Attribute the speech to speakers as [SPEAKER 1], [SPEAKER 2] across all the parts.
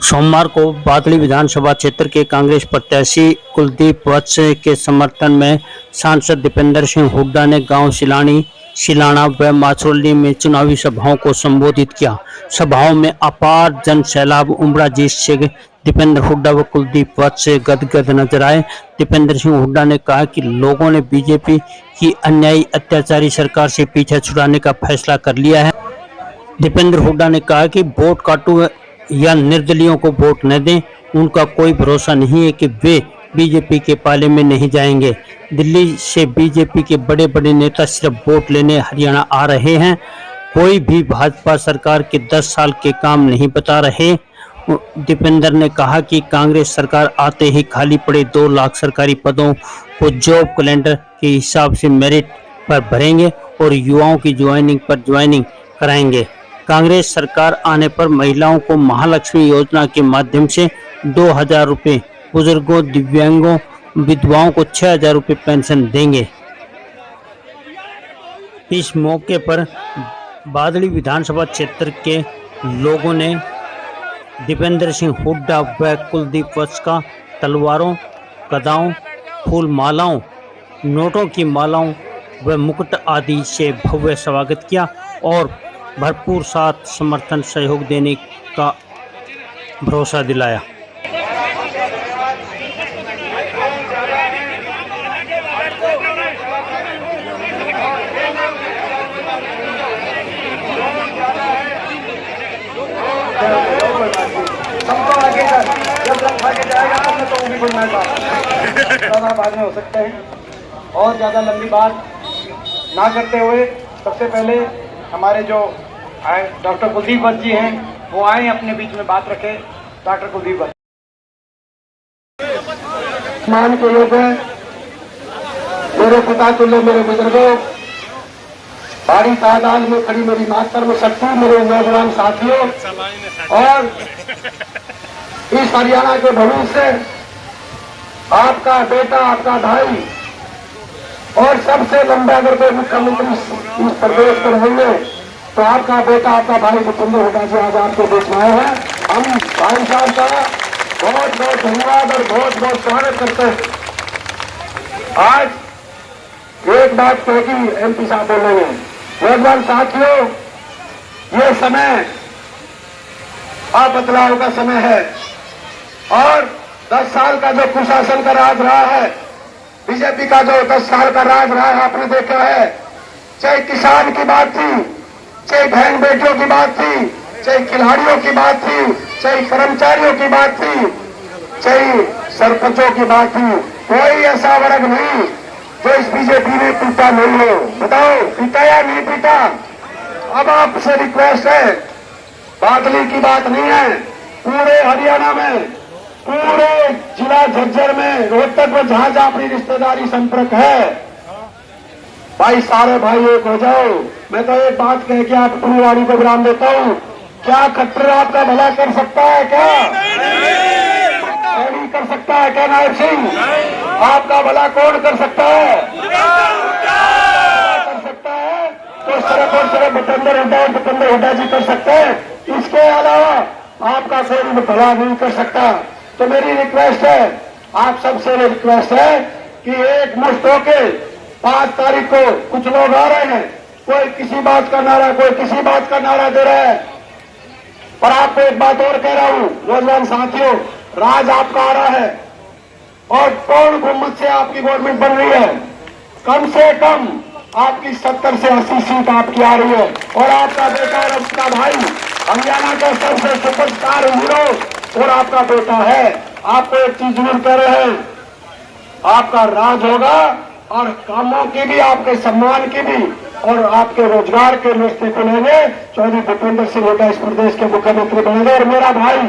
[SPEAKER 1] सोमवार को बादली विधानसभा क्षेत्र के कांग्रेस प्रत्याशी कुलदीप वत्स के समर्थन में सांसद दीपेंद्र सिंह हुड्डा ने गांव सिलाना व माचोली में चुनावी सभाओं को संबोधित किया। सभाओं में अपार जन सैलाब उमड़ा, जिससे दीपेंद्र हुड्डा व कुलदीप वत्स गदगद नजर आए। दीपेंद्र सिंह हुड्डा ने कहा कि लोगों ने बीजेपी की अन्यायी अत्याचारी सरकार से पीछा छुड़ाने का फैसला कर लिया है। दीपेंद्र हुड्डा ने कहा कि वोट काटू या निर्दलियों को वोट न दें, उनका कोई भरोसा नहीं है कि वे बीजेपी के पाले में नहीं जाएंगे। दिल्ली से बीजेपी के बड़े बड़े नेता सिर्फ वोट लेने हरियाणा आ रहे हैं, कोई भी भाजपा सरकार के 10 साल के काम नहीं बता रहे। दीपेंद्र ने कहा कि कांग्रेस सरकार आते ही खाली पड़े 2 लाख सरकारी पदों को जॉब कैलेंडर के हिसाब से मेरिट पर भरेंगे और युवाओं की ज्वाइनिंग कराएंगे। कांग्रेस सरकार आने पर महिलाओं को महालक्ष्मी योजना के माध्यम से 2000 रुपये, बुजुर्गों, दिव्यांगों, विधवाओं को 6000 रुपये पेंशन देंगे। इस मौके पर बादली विधानसभा क्षेत्र के लोगों ने दीपेंद्र सिंह हुड्डा व कुलदीप वत्स का तलवारों, गदाओं, फूल मालाओं, नोटों की मालाओं व मुकुट आदि से भव्य स्वागत किया और भरपूर साथ समर्थन सहयोग देने का भरोसा दिलाया।
[SPEAKER 2] बाद में हो सकते हैं और ज़्यादा लंबी बात ना करते हुए सबसे पहले हमारे जो डॉक्टर कुलदीप वत्स जी हैं वो आए अपने बीच में बात रखे। डॉक्टर कुलदीप वत्स मान के लोग हैं, मेरे पिता तुल्य मेरे बुजुर्गों, बड़ी तादाद में खड़ी मेरी मातृ शक्ति, मेरे नौजवान साथियों और इस हरियाणा के भविष्य से आपका बेटा, आपका भाई और सबसे लंबा अगर कोई मुख्यमंत्री इस प्रदेश पर रहेंगे तो आपका बेटा, आपका भाई दीपेंद्र हुड्डा जी आज आपके बीच में आए हैं। हम भाई साहब का बहुत बहुत धन्यवाद और बहुत बहुत स्वागत करते हैं। आज एक बात कहेगी एमपी साहब बोलेंगे, नौजवान साथियों, ये समय बदलाव का समय है और 10 साल का जो कुशासन का राज रहा है, बीजेपी का जो 10 साल का राज रहा है, आपने देखा है, चाहे किसान की बात थी, चाहे बहन बेटियों की बात थी, चाहे खिलाड़ियों की बात थी, चाहे कर्मचारियों की बात थी, चाहे सरपंचों की बात थी, कोई ऐसा वर्ग नहीं जो इस बीजेपी ने पीटा नहीं हो। बताओ पीटा या नहीं पीटा? अब आपसे रिक्वेस्ट है, बादली की बात नहीं है, पूरे हरियाणा में, पूरे जिला झज्जर में, रोहतक में जहां जहां अपनी रिश्तेदारी संपर्क है, भाई सारे भाई एक हो जाओ। मैं तो एक बात कह के आप अपनी वाणी को विराम देता हूं, क्या खट्टर आपका भला कर सकता है? क्या नहीं कर सकता है? क्या नायब सिंह आपका भला कौन कर सकता है? कर सकता है तो सिर्फ दीपेंद्र हुड्डा जी कर सकते हैं, इसके अलावा आपका कोई भला नहीं कर सकता। तो मेरी रिक्वेस्ट है, आप सबसे रिक्वेस्ट है कि एक मुश्त होके 5 तारीख को कुछ लोग आ रहे हैं, कोई किसी बात का नारा, कोई किसी बात का नारा दे रहा है, पर आपको एक बात और कह रहा हूं नौजवान साथियों, राज आपका आ रहा है और कौन बहुमत से आपकी गवर्नमेंट बन रही है, कम से कम आपकी 70 से 80 सीट आपकी आ रही है और आपका बेटा और आपका भाई हरियाणा का सबसे सुपरस्टार हीरो और आपका बेटा है। आपको एक चीज जरूर कह रहे हैं, आपका राज होगा और कामों की भी, आपके सम्मान की भी और आपके रोजगार के रिश्ते को लेंगे। चौधरी दीपेंद्र सिंह हुड्डा इस प्रदेश के मुख्यमंत्री बनेंगे और मेरा भाई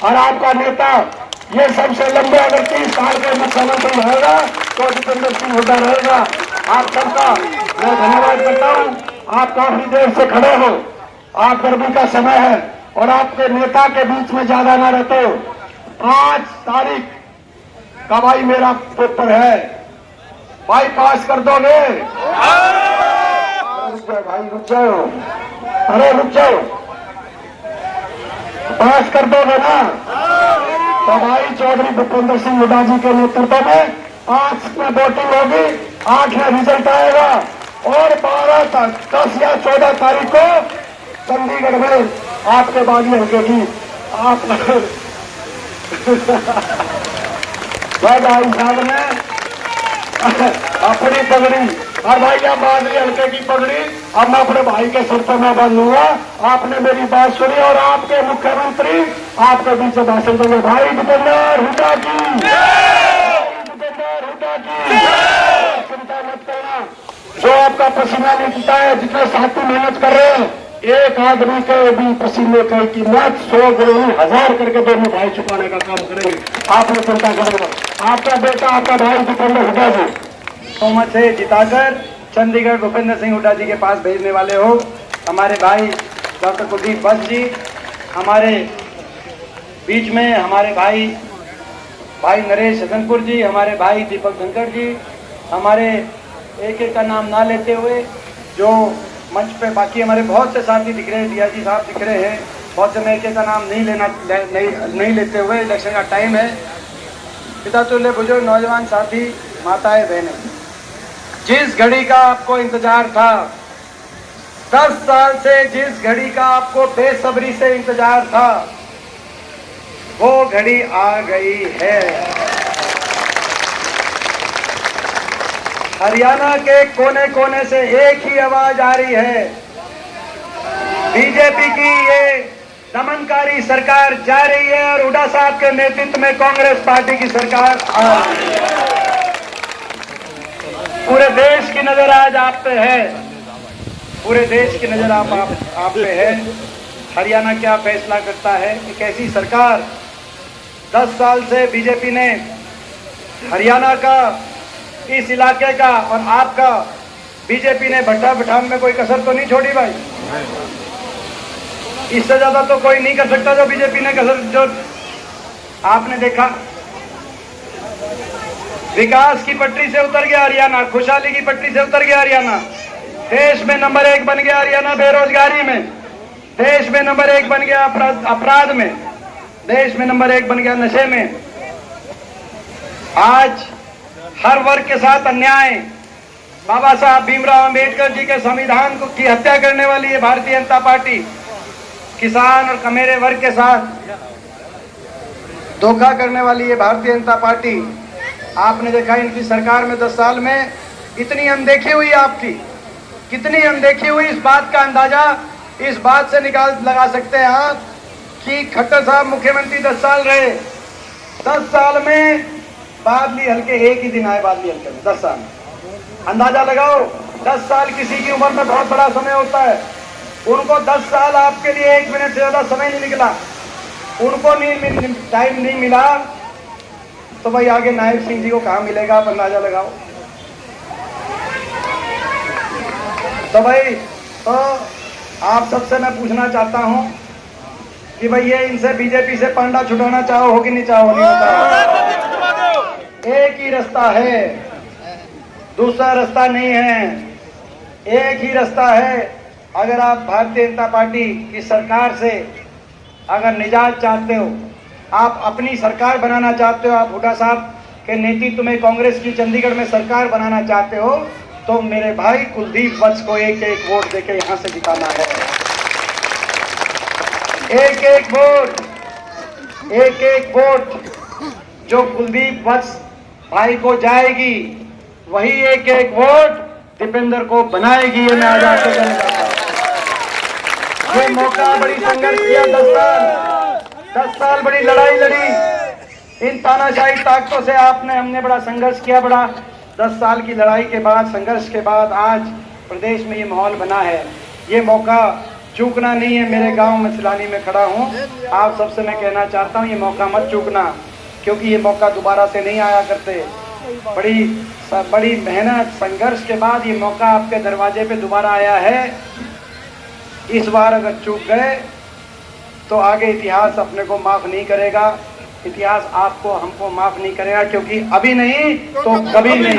[SPEAKER 2] और आपका नेता, ये सबसे लंबे अगर 30 साल के मुख्यमंत्री रहेगा तो दीपेंद्र सिंह हुड्डा रहेगा। आप सबका मैं धन्यवाद करता हूँ। आप काफी देर से खड़े हो, आप गर्मी का समय है और आपके नेता के बीच में ज्यादा ना रहते हो। 5 तारीख का भाई मेरा पेपर है, भाई पास कर दोगे? भाई रुक जाओ, अरे रुक जाओ। पास कर दोगे ना? तो भाई चौधरी भूपेंद्र सिंह हुड्डा जी के नेतृत्व में 5 में वोटिंग होगी, 8 में रिजल्ट आएगा और 12 तक 10 या 14 तारीख को चंडीगढ़ में आपके बागी हल्के की आप वह भाई साहब ने अपनी पगड़ी और भाई अब बागी हल्के की पगड़ी अब मैं अपने भाई के सिर पर मैं बांधूंगा। आपने मेरी बात सुनी और आपके मुख्यमंत्री आपके बीच में भाषण देंगे। भाई भूपेंद्र हुड्डा की, भूपेंद्र हुड्डा की चिंता मत करना। जो आपका पसीना निकलता है, जितने साथी मेहनत कर रहे हैं, एक आदमी के भी पसीने की कीमत 100 गुना 1000 करके दोनों भाई चुकाने का काम करेंगे। आपने चिंता करेगा। आपका बेटा आपका भाई भूपेंद्र हुड्डा जी
[SPEAKER 3] बहुमत से जिताकर चंडीगढ़ भूपेंद्र सिंह हुड्डा जी के पास भेजने वाले हो। हमारे भाई डॉक्टर कुलदीप वत्स जी हमारे बीच में, हमारे भाई नरेश हसनपुर जी, हमारे भाई दीपक धनखड़ जी, हमारे एक एक का नाम ना लेते हुए जो मंच पे बाकी हमारे बहुत से साथी दिख रहे हैं, दिया जी साहब दिख रहे हैं, बहुत से मैं एक एक का नाम नहीं लेते हुए, इलेक्शन का टाइम है। पिता तुल्य बुजुर्ग नौजवान साथी, माताएं बहनें, जिस घड़ी का आपको इंतजार था, 10 साल से जिस घड़ी का आपको बेसब्री से इंतजार था, वो घड़ी आ गई है। हरियाणा के कोने कोने से एक ही आवाज आ रही है, बीजेपी की ये दमनकारी सरकार जा रही है और हुड्डा साहब के नेतृत्व में कांग्रेस पार्टी की सरकार आ रही है। पूरे देश की नजर आज आप पे है, पूरे देश की नजर आप पे है। हरियाणा क्या फैसला करता है? एक ऐसी सरकार 10 साल से बीजेपी ने हरियाणा का, इस इलाके का और आपका, बीजेपी ने भट्टा बठान में कोई कसर तो नहीं छोड़ी भाई। इससे ज्यादा तो कोई नहीं कर सकता जो बीजेपी ने कसर, जो आपने देखा। विकास की पटरी से उतर गया हरियाणा, खुशहाली की पटरी से उतर गया हरियाणा, देश में नंबर 1 बन गया हरियाणा बेरोजगारी में, देश में नंबर 1 बन गया अपराध में, देश में नंबर 1 बन गया नशे में। आज हर वर्ग के साथ अन्याय, बाबा साहब भीमराव अंबेडकर जी के संविधान को की हत्या करने वाली है भारतीय जनता पार्टी, किसान और कमेरे वर्ग के साथ धोखा करने वाली है भारतीय जनता पार्टी। आपने देखा इनकी सरकार में 10 साल में इतनी अनदेखी हुई आपकी, कितनी अनदेखी हुई, इस बात का अंदाजा इस बात से लगा सकते हैं आप कि खट्टर साहब मुख्यमंत्री 10 साल रहे। 10 साल में बादली हल्के एक ही दिन आए, बादली हल्के में 10 साल। अंदाजा लगाओ, 10 साल किसी की उम्र में बहुत बड़ा समय होता है। उनको 10 साल आपके लिए 1 मिनट से ज्यादा समय नहीं निकला, उनको टाइम नहीं मिला, तो भाई आगे नायब सिंह जी को कहाँ मिलेगा? आप अंदाजा लगाओ। तो भाई तो आप सबसे मैं पूछना चाहता हूं कि भाई ये इनसे बीजेपी से पांडा छुड़ाना चाहो हो कि नहीं चाहो? नहीं होता। एक ही रास्ता है, दूसरा रास्ता नहीं है, एक ही रास्ता है। अगर आप भारतीय जनता पार्टी की सरकार से अगर निजात चाहते हो, आप अपनी सरकार बनाना चाहते हो, आप हुड्डा साहब के नेतृत्व में कांग्रेस की चंडीगढ़ में सरकार बनाना चाहते हो, तो मेरे भाई कुलदीप वत्स को एक एक वोट देके यहां से जिताना है। एक एक वोट, एक एक वोट जो कुलदीप वत्स भाई को जाएगी, वही एक एक वोट दीपेंद्र को बनाएगी। ये मैं आज आपको कहना चाहता हूं। ये मौका, बड़ी संघर्ष किया 10 साल बड़ी लड़ाई लड़ी इन तानाशाही ताकतों से, हमने बड़ा संघर्ष किया। बड़ा 10 साल की लड़ाई के बाद, संघर्ष के बाद आज प्रदेश में ये माहौल बना है। ये मौका चूकना नहीं है। मेरे गांव में सिलानी में खड़ा हूं, आप सबसे मैं कहना चाहता हूं ये मौका मत चूकना, क्योंकि ये मौका दोबारा से नहीं आया करते। बड़ी मेहनत संघर्ष के बाद ये मौका आपके दरवाजे पे दोबारा आया है। इस बार अगर चूक गए तो आगे इतिहास अपने को माफ नहीं करेगा, इतिहास आपको हमको माफ नहीं करेगा, क्योंकि अभी नहीं तो कभी नहीं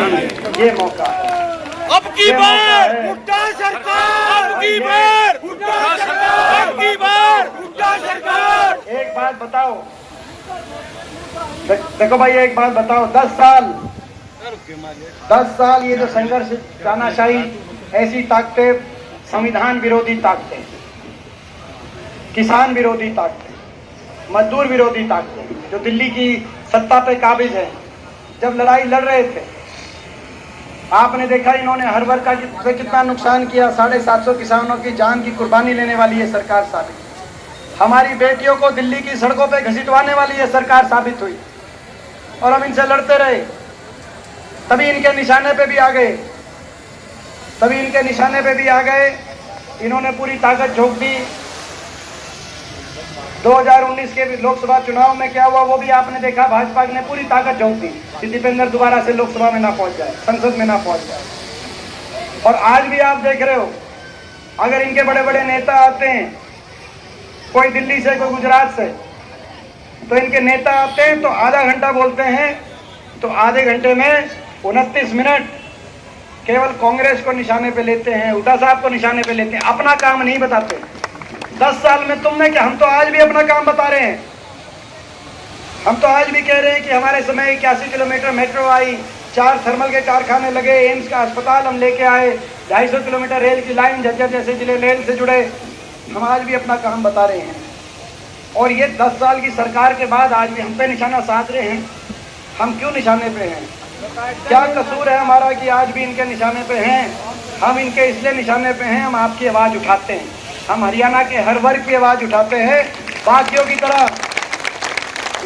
[SPEAKER 3] ये मौका है।
[SPEAKER 4] अब की बार हुड्डा सरकार, अब की बार हुड्डा सरकार, अब की बार हुड्डा सरकार।
[SPEAKER 3] एक बात बताओ, देखो भाई एक बात बताओ, 10 साल ये जो संघर्ष, तानाशाही, ऐसी ताकतें, संविधान विरोधी ताकतें, किसान विरोधी ताकतें, मजदूर विरोधी ताकतें जो दिल्ली की सत्ता पे काबिज है, जब लड़ाई लड़ रहे थे आपने देखा इन्होंने हर वर्ग का कितना नुकसान किया। 750 किसानों की जान की कुर्बानी लेने वाली ये सरकार साबित, हमारी बेटियों को दिल्ली की सड़कों पे घसीटवाने वाली ये सरकार साबित हुई, और हम इनसे लड़ते रहे, तभी इनके निशाने पे भी आ गए, तभी इनके निशाने पे भी आ गए। इन्होंने पूरी ताकत झोंक दी। 2019 के लोकसभा चुनाव में क्या हुआ वो भी आपने देखा, भाजपा ने पूरी ताकत झोंक दी कि दीपेंद्र दोबारा से लोकसभा में ना पहुंच जाए, संसद में ना पहुंच जाए। और आज भी आप देख रहे हो, अगर इनके बड़े बड़े नेता आते हैं, कोई दिल्ली से कोई गुजरात से, तो इनके नेता आते हैं तो आधा घंटा बोलते हैं, तो आधे घंटे में 29 मिनट केवल कांग्रेस को निशाने पे लेते हैं, हुड्डा साहब को निशाने पे लेते हैं, अपना काम नहीं बताते। 10 साल में तुमने क्या, हम तो आज भी अपना काम बता रहे हैं। हम तो आज भी कह रहे हैं कि हमारे समय 81 किलोमीटर मेट्रो आई, 4 थर्मल के कारखाने लगे, एम्स का अस्पताल हम लेके आए, 250 किलोमीटर रेल की लाइन, झज्जर जैसे जिले रेल से जुड़े। हम आज भी अपना काम बता रहे हैं, और ये 10 साल की सरकार के बाद आज भी हम पे निशाना साध रहे हैं। हम क्यों निशाने पे हैं? क्या कसूर है हमारा कि आज भी इनके निशाने पे हैं? हम इनके इसलिए निशाने पे हैं, हम आपकी आवाज़ उठाते हैं, हम हरियाणा के हर वर्ग की आवाज़ उठाते हैं। बाकियों की तरह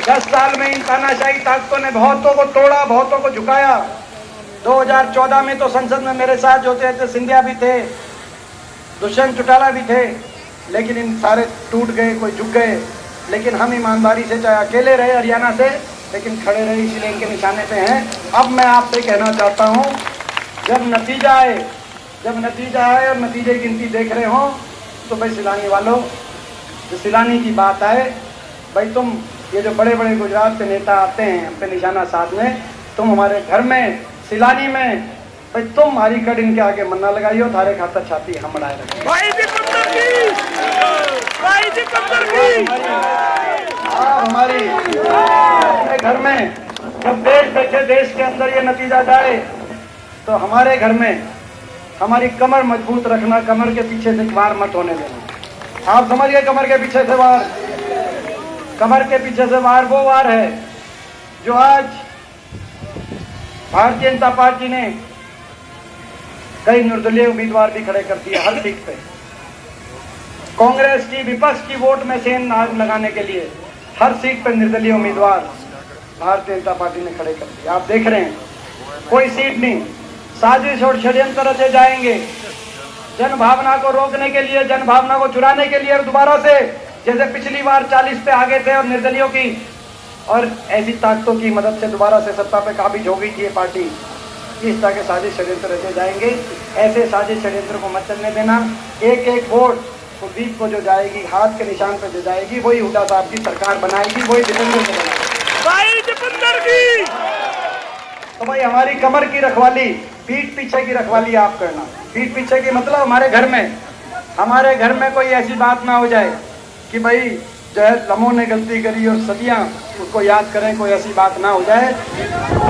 [SPEAKER 3] 10 साल में इन तानाशाही ताकतों ने बहुतों को तोड़ा, बहुतों को झुकाया। 2014 में तो संसद में मेरे साथ जो थे, सिंधिया भी थे, दुष्यंत चौटाला भी थे, लेकिन इन सारे टूट गए, कोई झुक गए। लेकिन हम ईमानदारी से, चाहे अकेले रहे हरियाणा से, लेकिन खड़े रहे, इसीलिए इनके निशाने पे हैं। अब मैं आपसे कहना चाहता हूँ, जब नतीजा आए और नतीजे की गिनती देख रहे हो, तो भाई सिलानी वालों, जो सिलानी की बात आए, भाई तुम ये जो बड़े बड़े गुजरात के नेता आते हैं हम पे निशाना साधने, तुम हमारे घर में सिलानी में, भाई तुम हरी कड़ इनके आगे मन्ना लगाइयो, थारे खातर छाती हम बढ़ाए रखें। हमारी अपने घर में जब देश देखे, देश के अंदर ये नतीजा जाए, तो हमारे घर में हमारी कमर मजबूत रखना, कमर के पीछे से वार मत होने देना। आप समझिए, कमर के पीछे से वार, कमर के पीछे से वार वो वार है जो आज भारतीय जनता पार्टी ने कई निर्दलीय उम्मीदवार भी खड़े कर दिए हर सीट पे। कांग्रेस की, विपक्ष की वोट में सेंध लगाने के लिए हर सीट पर निर्दलीय उम्मीदवार भारतीय जनता पार्टी ने खड़े कर दिए। आप देख रहे हैं, कोई सीट नहीं, साजिश और षड्यंत्र रचे जाएंगे जन भावना को रोकने के लिए, जन भावना को चुराने के लिए, और दोबारा से जैसे पिछली बार 40 पे आगे थे और निर्दलियों की और ऐसी ताकतों की मदद से दोबारा से सत्ता पे काबिज हो गई थी ये पार्टी। इस तरह के साजिश षड्यंत्र रचे जाएंगे, ऐसे साजिश षड्यंत्र को मत चलने देना। एक एक वोट कुलदीप को जो जाएगी, हाथ के निशान पे जो जाएगी, वही हुड्डा साहब की सरकार बनाएगी, वही दीपेंद्र से बनाएगी। तो भाई हमारी कमर की रखवाली, पीठ पीछे की रखवाली आप करना। पीठ पीछे की मतलब हमारे घर में कोई ऐसी बात ना हो जाए कि भाई जो है लम्हों ने गलती करी और सदियां उसको याद करें, कोई ऐसी बात ना हो जाए।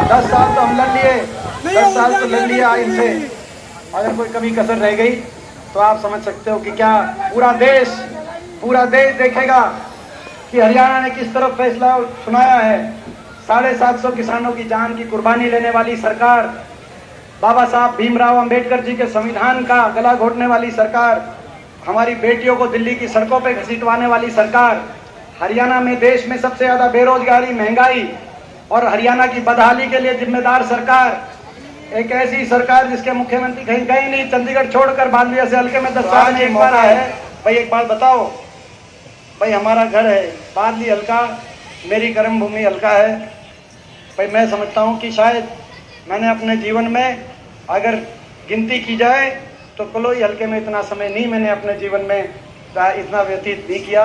[SPEAKER 3] 10 साल तो हम लड़ लिए, 10 साल तो लड़ लिया इनसे। अगर कोई कमी कसर रह गई तो आप समझ सकते हो कि क्या पूरा देश देखेगा कि हरियाणा ने किस तरफ फैसला सुनाया है। 750 किसानों की जान की कुर्बानी लेने वाली सरकार, बाबा साहब भीमराव अंबेडकर जी के संविधान का गला घोटने वाली सरकार, हमारी बेटियों को दिल्ली की सड़कों पे घसीटवाने वाली सरकार, हरियाणा में देश में सबसे ज्यादा बेरोजगारी, महंगाई और हरियाणा की बदहाली के लिए जिम्मेदार सरकार, एक ऐसी सरकार जिसके मुख्यमंत्री कहीं गए नहीं, चंडीगढ़ छोड़कर बांद्रिया से हल्के में 10 साल में एक बार आया है। भाई एक बात बताओ, भाई हमारा घर है बादली हल्का, मेरी कर्म भूमि हल्का है। भाई मैं समझता हूँ कि शायद मैंने अपने जीवन में अगर गिनती की जाए तो कलोई हल्के में इतना समय नहीं मैंने अपने जीवन में इतना व्यतीत नहीं किया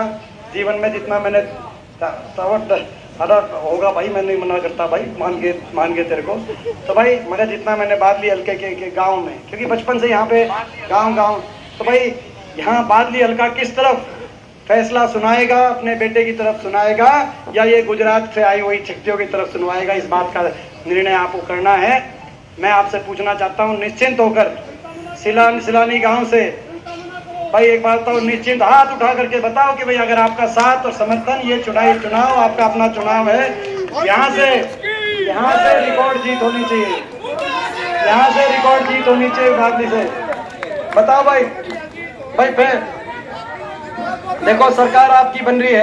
[SPEAKER 3] जीवन में, जितना मैंने अरे होगा भाई, मैं नहीं मना करता भाई, मान के तेरे को। तो भाई मगर जितना मैंने बादली हल्के के गांव में, क्योंकि बचपन से यहाँ पे गांव, तो भाई यहाँ बादली हल्का किस तरफ फैसला सुनाएगा, अपने बेटे की तरफ सुनाएगा या ये गुजरात से आई हुई छक्तियों की तरफ सुनवाएगा, इस बात का निर्णय आपको करना है। मैं आपसे पूछना चाहता हूँ निश्चिंत होकर, सिलानी गांव से भाई एक बात बताओ, निश्चिंत हाथ उठा करके बताओ कि भाई अगर आपका साथ और समर्थन, ये चुनाव आपका अपना चुनाव है, यहाँ से रिकॉर्ड जीत होनी चाहिए, यहाँ से रिकॉर्ड जीत होनी चाहिए बादली से। बताओ भाई फिर देखो सरकार आपकी बन रही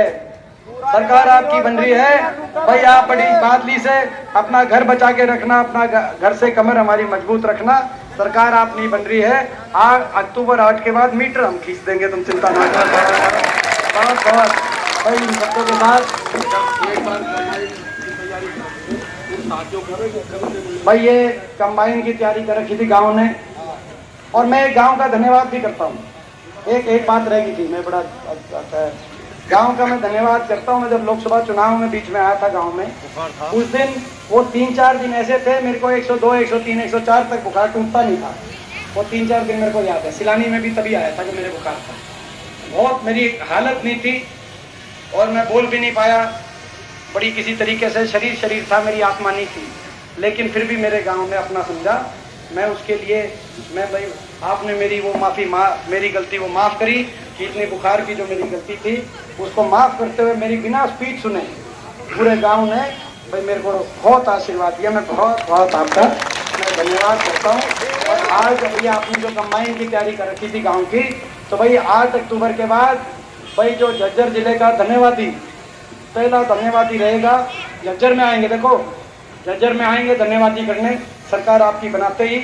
[SPEAKER 3] है, भाई आप बड़ी बादली से अपना घर बचा के रखना, अपना घर से कमर हमारी मजबूत रखना। सरकार आप नहीं बन रही है, अक्टूबर 8 के बाद मीटर हम खींच देंगे, तुम चिंता ना करो। बहुत भाई इन सबको के साथ भाई ये कंबाइन की तैयारी कर रखी थी गाँव ने, और मैं गाँव का धन्यवाद भी करता हूँ। एक बात रह गई थी, मैं बड़ा गांव का मैं धन्यवाद करता हूं। मैं जब लोकसभा चुनाव में बीच में आया था गांव में, उस दिन वो 3-4 दिन ऐसे थे, मेरे को 102, 103, 104 तक बुखार टूटता नहीं था। वो 3-4 दिन मेरे को याद है। सिलानी में भी तभी आया था जब मेरे बुखार था, बहुत मेरी हालत नहीं थी और मैं बोल भी नहीं पाया, बड़ी किसी तरीके से शरीर था, मेरी आत्मा नहीं थी, लेकिन फिर भी मेरे गाँव ने अपना समझा। मैं उसके लिए भाई आपने मेरी मेरी गलती वो माफ़ करी कि इतने बुखार की जो मेरी गलती थी उसको माफ़ करते हुए मेरी बिना स्पीच सुने पूरे गांव ने भाई मेरे को बहुत आशीर्वाद दिया। मैं बहुत आपका मैं धन्यवाद करता हूं। और आज अभी आपने जो कंबाइन की तैयारी कर रखी थी गाँव की, तो भाई 8 अक्टूबर के बाद भाई जो झज्जर जिले का धन्यवादी, पहला धन्यवादी रहेगा, झज्जर में आएंगे। देखो झज्जर में आएंगे धन्यवादी करने, सरकार आपकी बनाते ही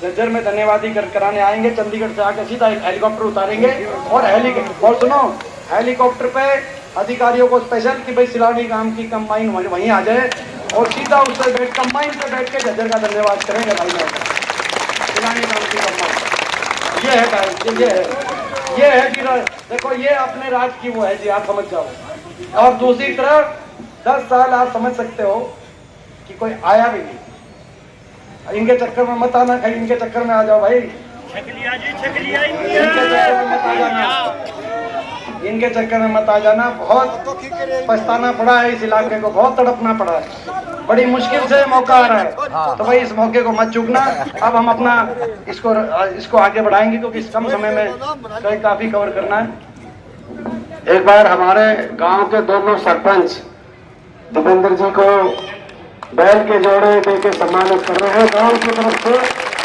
[SPEAKER 3] झज्जर में धन्यवादी कराने आएंगे। चंडीगढ़ से आकर सीधा हेलीकॉप्टर उतारेंगे और सुनो, हेलीकॉप्टर पे अधिकारियों को स्पेशल कि भाई सिलानी गांव की कंबाइन वहीं आ जाए और सीधा उससे कंबाइन पे बैठ के झज्जर का धन्यवाद करेंगे। भाई सिलानी गांव की कंबाइन ये है भाई, ये है कि देखो ये अपने राज की वो है जी, आप समझ जाओ। और दूसरी तरफ 10 साल आप समझ सकते हो कि कोई आया भी नहीं। इनके चक्कर में मत आना, कहीं इनके चक्कर में आ जाओ भाई, इनके चक्कर में मत आ जाना। बहुत पछताना पड़ा है, इस इलाके को बहुत तड़पना पड़ा है, बड़ी मुश्किल से मौका आ रहा है, तो भाई इस मौके को मत चूकना। अब हम अपना इसको आगे बढ़ाएंगे क्योंकि इस कम समय में काफी कवर करना है।
[SPEAKER 2] एक बार हमारे गांव के दोनों सरपंच दीपेंद्र जी को बैल के जोड़े देके सम्मानित कर रहे हैं गांव की तरफ से।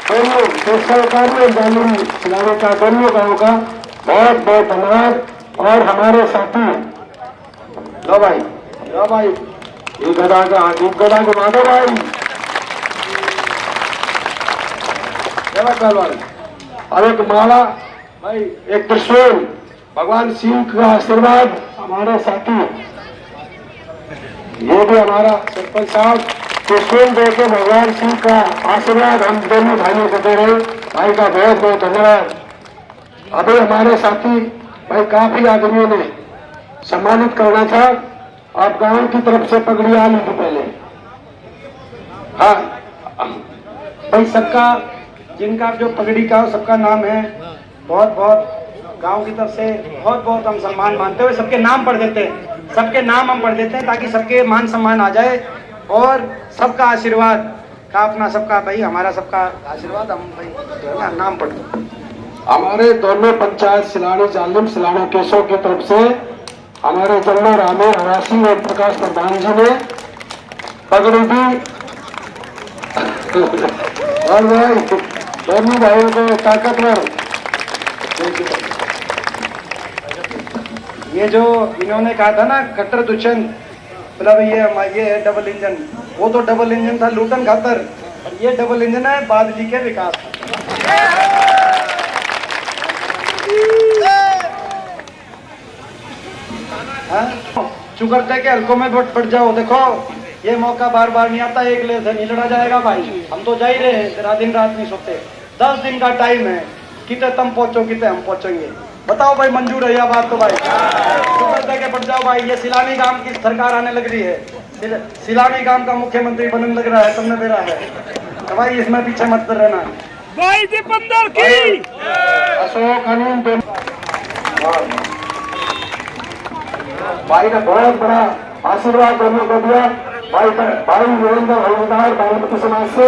[SPEAKER 2] दोनों सरकारी और जामुनी सिलाने का दोनों गांव का बहुत धन्यवाद। और हमारे साथी लो भाई ये गदा को माधो भाई पहलवान, और एक माला भाई, एक त्रिशूल, भगवान शिव का आशीर्वाद हमारे साथी, ये भी हमारा सरपंच साहब त्रिशूल दे के भगवान शिव का आशीर्वाद हम दोनों भाइयों को दे रहे हैं। भाई का बहुत धन्यवाद। अभी हमारे साथी भाई काफी आदमियों ने सम्मानित करना था, आप गांव की तरफ से पगड़ी आ ली थी पहले। हाँ भाई सबका जिनका जो पगड़ी का सबका नाम है, बहुत गांव की तरफ से बहुत हम सम्मान मानते हुए सबके नाम पढ़ देते हैं, सबके नाम हम पढ़ देते हैं ताकि सबके मान सम्मान आ जाए और सबका आशीर्वाद का अपना सबका भाई हमारा सबका आशीर्वाद हम भाई नाम पढ़ दो। हमारे दोनों पंचायत सिलानी जालिम सिलानी केसों की तरफ से हमारे जनरल रामेर हरासी और प्रकाश प्रधान जी ने पगड़ी दी। और भाई दोनों भाइयों को ताकतवर,
[SPEAKER 3] ये जो इन्होंने कहा था ना खट्टर दुष्यंत, मतलब ये है डबल इंजन, वो तो डबल इंजन था लूटन खातर, और ये डबल इंजन है बादली के विकास। चुकरते के हल्कों में बढ़ जाओ। देखो ये मौका बार बार नहीं आता, एक ले से नहीं लड़ा जाएगा भाई, हम तो जा ही रहे हैं, दिन रात नहीं सोते। 10 दिन का टाइम है, कितने तुम पहुंचो कितने हम पहुंचेंगे। बताओ भाई, मंजूर है यह बात? तो भाई सुबह के पड़ जाओ भाई। ये सिलानी गांव की सरकार आने लग रही है, सिलानी गांव का मुख्यमंत्री बनने लग रहा है, तुमने बेरा है तो भाई इसमें पीछे मत रहना।
[SPEAKER 4] भाई दीपेंद्र की
[SPEAKER 2] अशोक अनिल भाई ने बहुत बड़ा आशीर्वाद दोनों को दिया। भाई वीरेंद्र हवलदार बागमती समाज से।